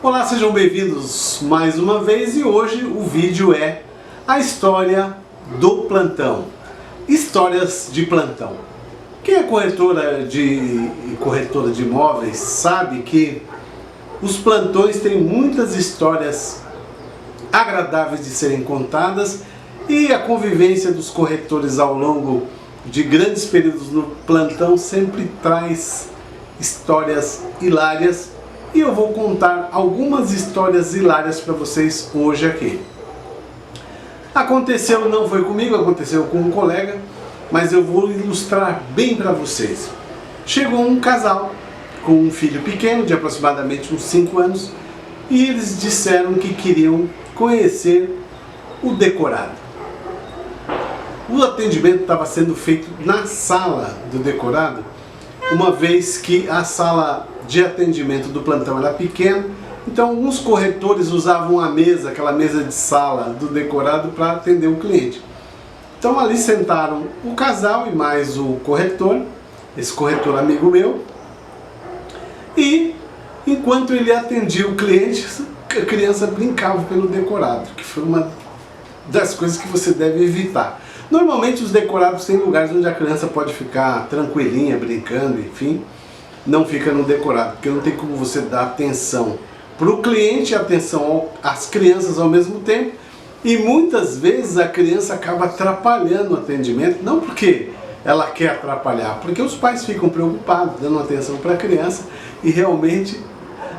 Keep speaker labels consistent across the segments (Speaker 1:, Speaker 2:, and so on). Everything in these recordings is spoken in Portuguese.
Speaker 1: Olá, sejam bem-vindos mais uma vez e hoje o vídeo é a história do plantão. Histórias de plantão. Quem é corretora de imóveis sabe que os plantões têm muitas histórias agradáveis de serem contadas e a convivência dos corretores ao longo de grandes períodos no plantão sempre traz histórias hilárias. E eu vou contar algumas histórias hilárias para vocês hoje aqui. Aconteceu, não foi comigo, aconteceu com um colega, mas eu vou ilustrar bem para vocês. Chegou um casal com um filho pequeno, de aproximadamente uns 5 anos, e eles disseram que queriam conhecer o decorado. O atendimento estava sendo feito na sala do decorado, uma vez que a sala de atendimento do plantão era pequena, então alguns corretores usavam a mesa, aquela mesa de sala do decorado para atender o cliente. Então ali sentaram o casal e mais o corretor, esse corretor amigo meu, e enquanto ele atendia o cliente, a criança brincava pelo decorado, que foi uma das coisas que você deve evitar. Normalmente os decorados têm lugares onde a criança pode ficar tranquilinha, brincando, enfim. Não fica no decorado, porque não tem como você dar atenção para o cliente e atenção às crianças ao mesmo tempo, e muitas vezes a criança acaba atrapalhando o atendimento, não porque ela quer atrapalhar, porque os pais ficam preocupados, dando atenção para a criança, e realmente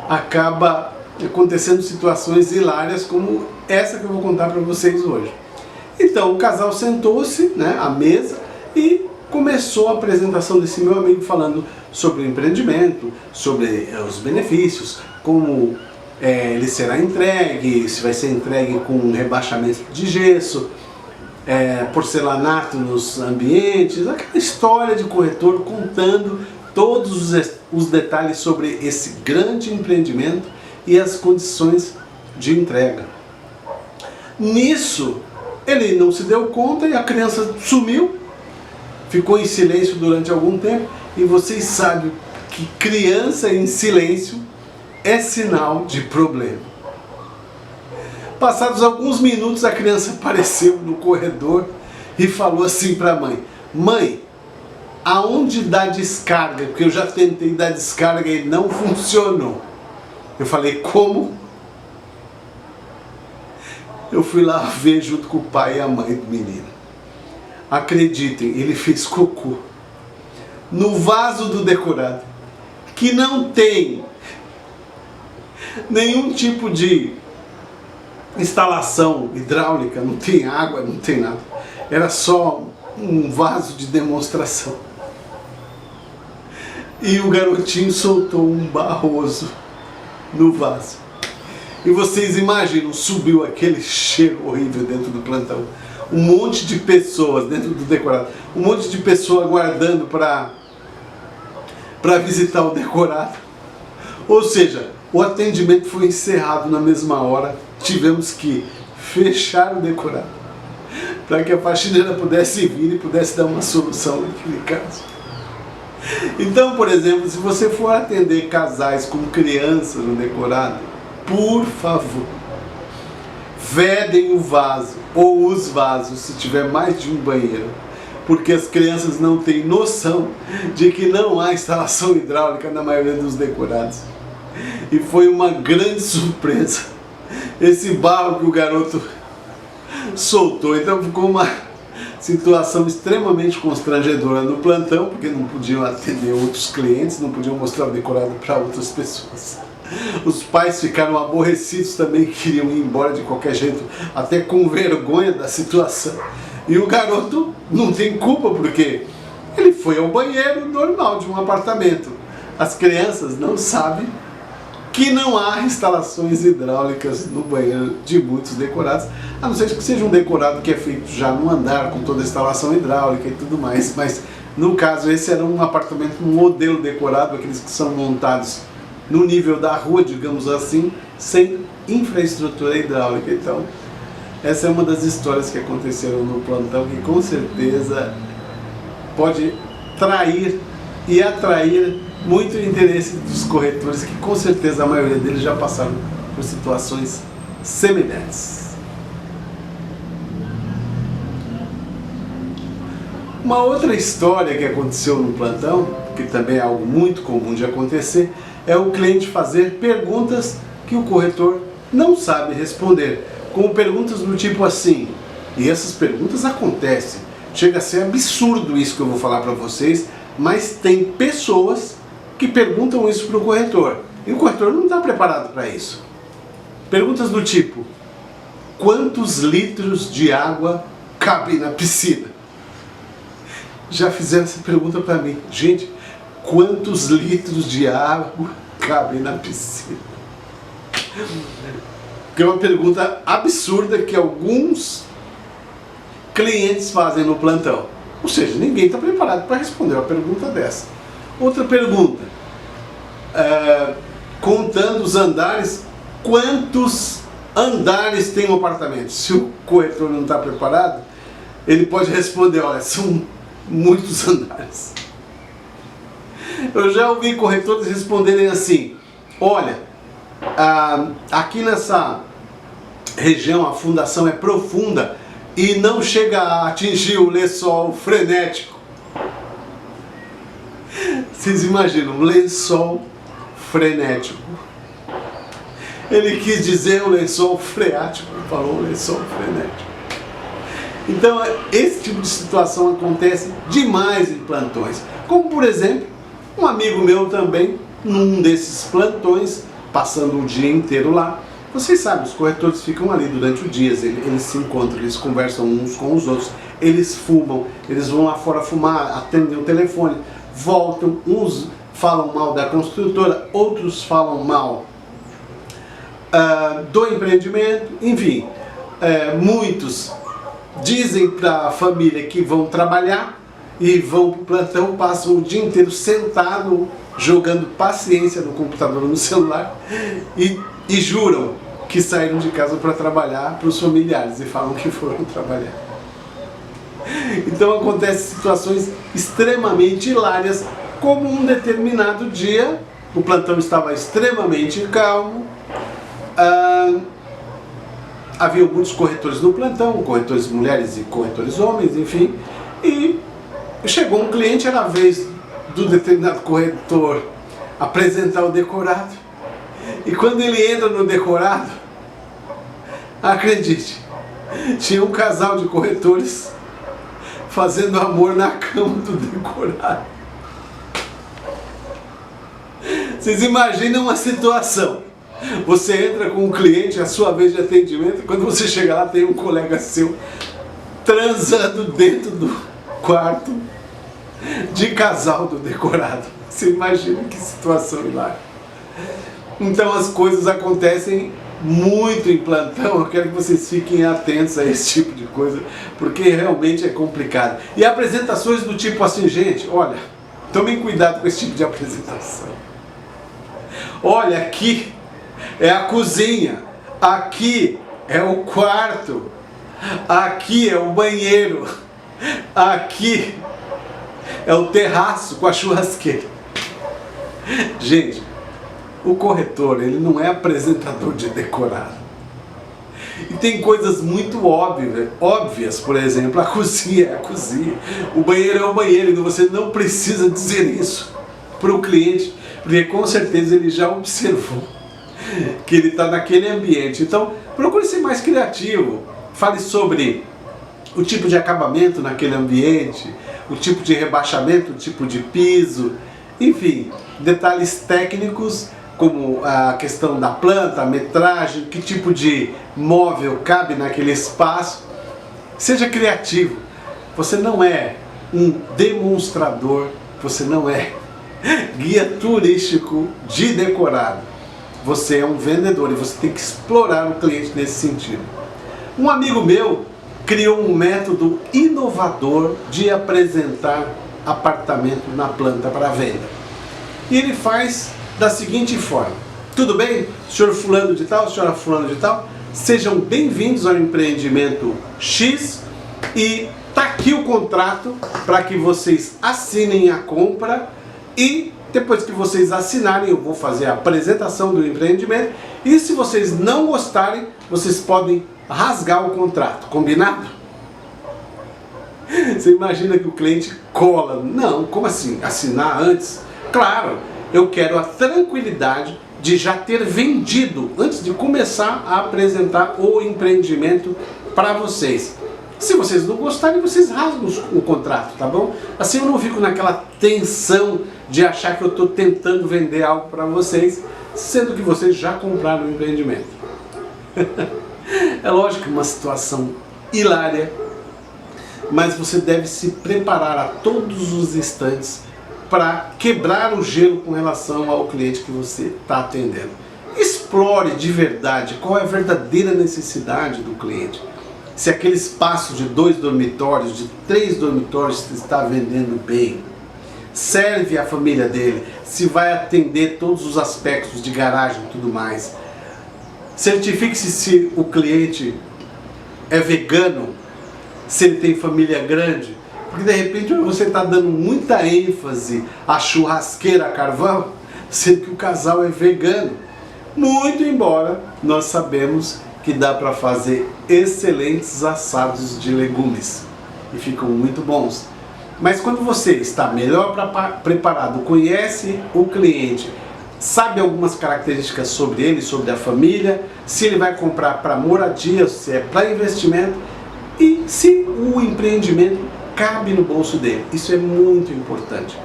Speaker 1: acaba acontecendo situações hilárias como essa que eu vou contar para vocês hoje. Então o casal sentou-se, né, à mesa, e começou a apresentação desse meu amigo falando sobre o empreendimento, sobre os benefícios, como ele será entregue, se vai ser entregue com rebaixamento de gesso, porcelanato nos ambientes, aquela história de corretor contando todos os detalhes sobre esse grande empreendimento e as condições de entrega. Nisso, ele não se deu conta e a criança sumiu. Ficou em silêncio durante algum tempo, e vocês sabem que criança em silêncio é sinal de problema. Passados alguns minutos, a criança apareceu no corredor e falou assim para a mãe: "Mãe, aonde dá descarga? Porque eu já tentei dar descarga e não funcionou." Eu falei: "Como?" Eu fui lá ver junto com o pai e a mãe do menino. Acreditem, ele fez cocô no vaso do decorado, que não tem nenhum tipo de instalação hidráulica, não tem água, não tem nada. Era só um vaso de demonstração. E o garotinho soltou um barroso no vaso. E vocês imaginam, subiu aquele cheiro horrível dentro do plantão. Um monte de pessoas dentro do decorado, um monte de pessoa aguardando para visitar o decorado. Ou seja, o atendimento foi encerrado na mesma hora. Tivemos que fechar o decorado para que a faxineira pudesse vir e pudesse dar uma solução naquele caso. Então, por exemplo, se você for atender casais com crianças no decorado, por favor, vedem o vaso ou os vasos se tiver mais de um banheiro, porque as crianças não têm noção de que não há instalação hidráulica na maioria dos decorados. E foi uma grande surpresa esse barro que o garoto soltou. Então ficou uma situação extremamente constrangedora no plantão, porque não podiam atender outros clientes, não podiam mostrar o decorado para outras pessoas. Os pais ficaram aborrecidos também, queriam ir embora de qualquer jeito, até com vergonha da situação. E o garoto não tem culpa, porque ele foi ao banheiro normal de um apartamento. As crianças não sabem que não há instalações hidráulicas no banheiro de muitos decorados, a não ser que seja um decorado que é feito já no andar, com toda a instalação hidráulica e tudo mais. Mas no caso, esse era um apartamento, um modelo decorado, aqueles que são montados no nível da rua, digamos assim, sem infraestrutura hidráulica. Então, essa é uma das histórias que aconteceram no plantão, que com certeza pode trair e atrair muito interesse dos corretores, que com certeza a maioria deles já passaram por situações semelhantes. Uma outra história que aconteceu no plantão, que também é algo muito comum de acontecer, é o cliente fazer perguntas que o corretor não sabe responder, como perguntas do tipo assim, e essas perguntas acontecem, chega a ser absurdo isso que eu vou falar para vocês, mas tem pessoas que perguntam isso para o corretor, e o corretor não está preparado para isso. Perguntas do tipo, quantos litros de água cabem na piscina? Já fizeram essa pergunta para mim. Gente, quantos litros de água cabem na piscina? Que é uma pergunta absurda que alguns clientes fazem no plantão. Ou seja, ninguém está preparado para responder uma pergunta dessa. Outra pergunta. Contando os andares, quantos andares tem um apartamento? Se o corretor não está preparado, ele pode responder, olha, são muitos andares. Eu já ouvi corretores responderem assim, olha, aqui nessa região a fundação é profunda e não chega a atingir o lençol frenético. Vocês imaginam, lençol frenético. Ele quis dizer o lençol freático, falou lençol frenético. Então, esse tipo de situação acontece demais em plantões. Como, por exemplo, um amigo meu também, num desses plantões, passando o dia inteiro lá. Vocês sabem, os corretores ficam ali durante o dia, eles se encontram, eles conversam uns com os outros, eles fumam, eles vão lá fora fumar, atendem o telefone, voltam, uns falam mal da construtora, outros falam mal do empreendimento, enfim, muitos dizem para a família que vão trabalhar e vão para o plantão, passam o dia inteiro sentado, jogando paciência no computador ou no celular e juram que saíram de casa para trabalhar para os familiares e falam que foram trabalhar. Então acontecem situações extremamente hilárias, como um determinado dia, o plantão estava extremamente calmo, havia muitos corretores no plantão, corretores mulheres e corretores homens, enfim, e chegou um cliente, era a vez do determinado corretor apresentar o decorado, e quando ele entra no decorado, acredite, tinha um casal de corretores fazendo amor na cama do decorado. Vocês imaginam uma situação, você entra com um cliente, a sua vez de atendimento, quando você chega lá tem um colega seu transando dentro do quarto de casal do decorado. Você imagina que situação hilária. Então as coisas acontecem muito em plantão, eu quero que vocês fiquem atentos a esse tipo de coisa, porque realmente é complicado. E apresentações do tipo assim, gente, olha, tomem cuidado com esse tipo de apresentação. Olha, aqui é a cozinha, aqui é o quarto, aqui é o banheiro, aqui é o terraço com a churrasqueira. Gente, o corretor, ele não é apresentador de decorado. E tem coisas muito óbvias, por exemplo, a cozinha é a cozinha, o banheiro é o banheiro, e você não precisa dizer isso para o cliente, porque com certeza ele já observou que ele está naquele ambiente. Então, procure ser mais criativo, fale sobre o tipo de acabamento naquele ambiente, o tipo de rebaixamento, o tipo de piso, enfim, detalhes técnicos como a questão da planta, a metragem, que tipo de móvel cabe naquele espaço. Seja criativo. Você não é um demonstrador, você não é guia turístico de decorado. Você é um vendedor e você tem que explorar o cliente nesse sentido. Um amigo meu criou um método inovador de apresentar apartamento na planta para venda. E ele faz da seguinte forma: tudo bem, senhor fulano de tal, senhora fulano de tal, sejam bem-vindos ao empreendimento X e tá aqui o contrato para que vocês assinem a compra e Depois que vocês assinarem, eu vou fazer a apresentação do empreendimento. E se vocês não gostarem, vocês podem rasgar o contrato. Combinado? Você imagina que o cliente cola? Não, como assim? Assinar antes? Claro, eu quero a tranquilidade de já ter vendido antes de começar a apresentar o empreendimento para vocês. Se vocês não gostarem, vocês rasgam o contrato, tá bom? Assim eu não fico naquela tensão de achar que eu estou tentando vender algo para vocês, sendo que vocês já compraram o empreendimento. É lógico que é uma situação hilária, mas você deve se preparar a todos os instantes para quebrar o gelo com relação ao cliente que você está atendendo. Explore de verdade qual é a verdadeira necessidade do cliente. Se aquele espaço de 2 dormitórios, de 3 dormitórios está vendendo bem, serve a família dele, se vai atender todos os aspectos de garagem e tudo mais. Certifique-se se o cliente é vegano, se ele tem família grande, porque de repente você está dando muita ênfase à churrasqueira a carvão, sendo que o casal é vegano. Muito embora nós sabemos que dá para fazer excelentes assados de legumes e ficam muito bons. Mas quando você está melhor preparado, conhece o cliente, sabe algumas características sobre ele, sobre a família, se ele vai comprar para moradia, se é para investimento e se o empreendimento cabe no bolso dele. Isso é muito importante.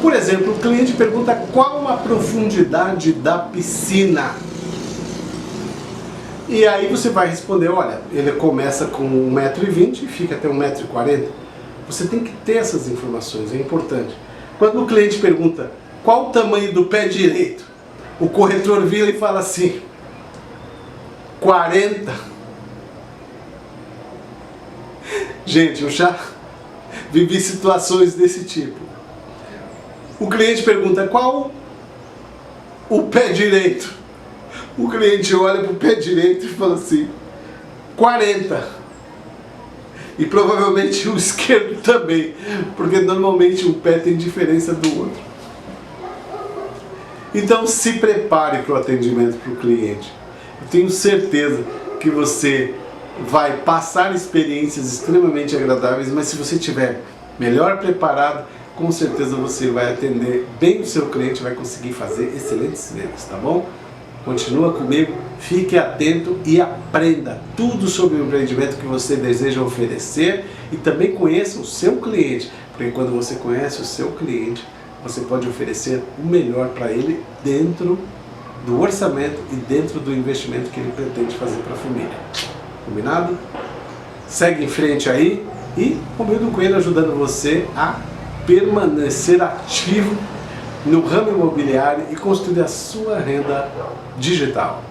Speaker 1: Por exemplo, o cliente pergunta qual a profundidade da piscina. E aí você vai responder, olha, ele começa com 1,20 m e fica até 1,40 m. Você tem que ter essas informações, é importante. Quando o cliente pergunta qual o tamanho do pé direito, o corretor vira e fala assim, 40. Gente, eu já vivi situações desse tipo. O cliente pergunta qual o pé direito. O cliente olha para o pé direito e fala assim, 40. E provavelmente o esquerdo também, porque normalmente um pé tem diferença do outro. Então se prepare para o atendimento para o cliente. Eu tenho certeza que você vai passar experiências extremamente agradáveis, mas se você estiver melhor preparado, com certeza você vai atender bem o seu cliente, vai conseguir fazer excelentes vendas, tá bom? Continua comigo, fique atento e aprenda tudo sobre o empreendimento que você deseja oferecer e também conheça o seu cliente, porque quando você conhece o seu cliente, você pode oferecer o melhor para ele dentro do orçamento e dentro do investimento que ele pretende fazer para a família. Combinado? Segue em frente aí e Romildo Coelho ajudando você a permanecer ativo no ramo imobiliário e construir a sua renda digital.